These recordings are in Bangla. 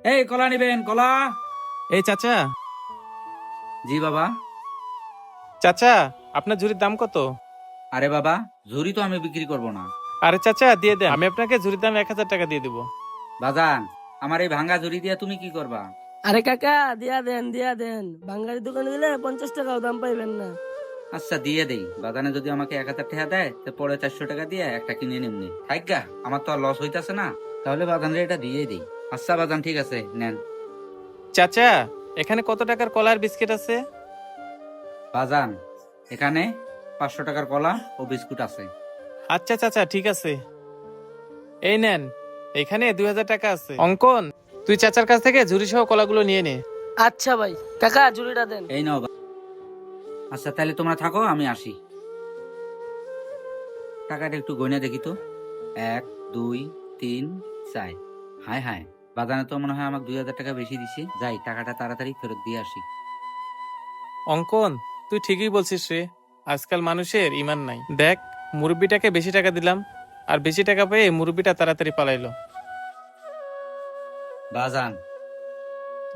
এই কলা নিবেন, কলা। এই চাচা। জি বাবা। চাচা, আপনার ঝুড়ির দাম কত? আরে বাবা, ঝুরি তো আমি বিক্রি করব না। আরে চাচা দিয়ে দেন, আমি আপনাকে ঝুড়ির দাম 1000 টাকা দিয়ে দিব। বাজান, আমার এই ভাঙ্গা ঝুরি দিয়া তুমি কি করবা? আরে কাকা, দিয়া দেন। বাঙালি দোকানে গেলে 50 টাকাও দাম পাইবেন না। আচ্ছা দিয়ে দেই। বাজানে যদি আমাকে 1000 টাকা দেয়, তো পরে 400 টাকা দিয়ে একটা কিনে নিমনি। থাইগা, আমার তো আর লস হইতাছে না। তাহলে বাজানরে এটা দিয়ে দেই। আচ্ছা বাজান, ঠিক আছে, নেন। চাচা, এখানে কত টাকার কলার বিস্কিট আছে? বাজান, এখানে 500 টাকার কলা ও বিস্কুট আছে। আচ্ছা চাচা, ঠিক আছে। এই নেন, এখানে 2000 টাকা আছে। অঙ্কন, তুই চাচার কাছ থেকে ঝুড়ি সহ কলাগুলো নিয়ে নে। আচ্ছা ভাই, কাকা ঝুড়িটা দেন। এই নাও আচ্ছা তাহলে তোমরা থাকো, আমি আসি। টাকাটা একটু গয়না দেখি তো। 1 2 3 4। হায় হায়, বাজানে তো মনে হয় আমাকে 2000 টাকা বেশি দিছে। যাই, টাকাটা তাড়াতাড়ি ফেরত দিয়ে আসি। অঙ্কন, তুই ঠিকই বলছিস রে। আজকাল মানুষের ইমান নাই। দেখ, মুরব্বিটাকে বেশি টাকা দিলাম, আর বেশি টাকা পেয়ে মুরব্বিটা তাড়াতাড়ি পালাইলো। বাজান,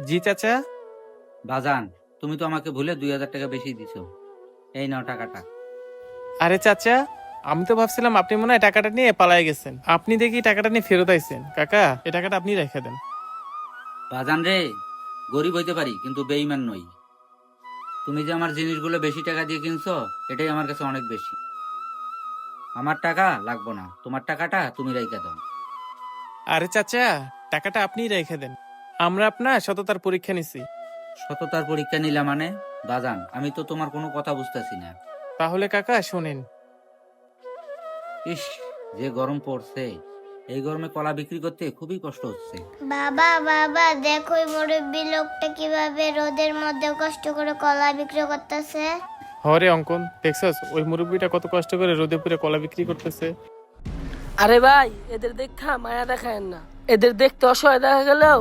জি চাচা। বাজান, তুমি তো আমাকে ভুলে 2000 টাকা বেশি দিছো। এই নাও টাকাটা। আরে চাচা, আমি তো ভাবছিলাম আপনি মনে হয় টাকাটা নিয়ে পালাই গেছেন। আপনি দেখি টাকাটা নিয়ে ফেরত আইছেন। কাকা, এই টাকাটা আপনি রেখে দেন। বাজান রে, গরিব হইতে পারি কিন্তু বেঈমান নই। তুমি যে আমার জিনিসগুলো বেশি টাকা দিয়ে কিনছো, এটাই আমার কাছে অনেক বেশি। আমার টাকা লাগবো না, তোমার টাকাটা তুমি রাইখা দাও। আরে চাচা, টাকাটা আপনিই রেখে দেন। আমরা আপনার সততার পরীক্ষা নিছি। সততার পরীক্ষা নিলা মানে? বাজান, আমি তো তোমার কোনো কথা বুঝতেছি না। তাহলে কাকা শোনেন। ইস, যে গরম পড়ছে, এই গরমে কলা বিক্রি করতে খুবই কষ্ট হচ্ছে। বাবা বাবা দেখো ওই মুরব্বী লোকটা কিভাবে রোদের মধ্যে কষ্ট করে কলা বিক্রি করতেছে। হরে অঙ্কন, দেখছস ওই মুরব্বিটা কত কষ্ট করে রোদে পুরে কলা বিক্রি করতেছে। আরে ভাই, এদের দেখা মায়া দেখায়েন না। এদের দেখতে অসহায় দেখা গেলেও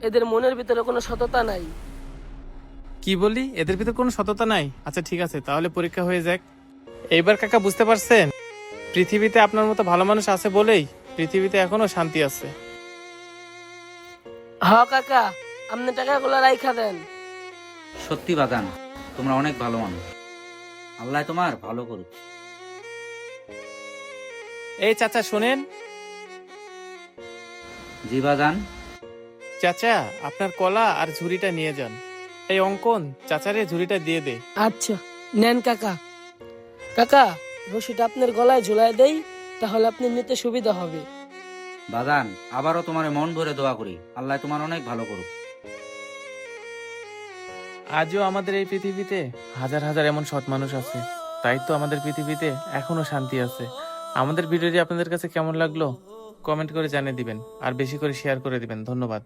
এদের মনের ভিতরে কোনো সততা নাই। কি বলি, এদের ভিতর কোনো সততা নাই? আচ্ছা ঠিক আছে, তাহলে পরীক্ষা হয়ে যাক। এইবার কাকা বুঝতে পারছেন, পৃথিবীতে আপনার মতো ভালো মানুষ আছে বলেই পৃথিবীতে এখনো শান্তি আছে। হ কাকা, আপনি টাকাগুলো রাইখা দেন। সত্যি বাজান, তোমরা অনেক ভালো মানুষ। আল্লাহ তোমার ভালো করুক। এই চাচা শোনেন। জি বাজান। চাচা, আপনার কলা আর ঝুড়িটা নিয়ে যান। এই অঙ্কন, চাচারে ঝুড়িটা দিয়ে দে। আচ্ছা নেন কাকা। কাকা, রশিটা আপনার গলায় ঝুলাই দেই, তাহলে আপনি নিতে সুবিধা হবে। বাজান, আবারও তোমার মন ভরে দোয়া করি, আল্লাহ তোমার অনেক ভালো করুক। আজও আমাদের এই পৃথিবীতে হাজার হাজার এমন সৎ মানুষ আছে, তাই তো আমাদের পৃথিবীতে এখনো শান্তি আছে। আমাদের ভিডিওটি আপনাদের কাছে কেমন লাগলো কমেন্ট করে জানিয়ে দিবেন, আর বেশি করে শেয়ার করে দিবেন। ধন্যবাদ।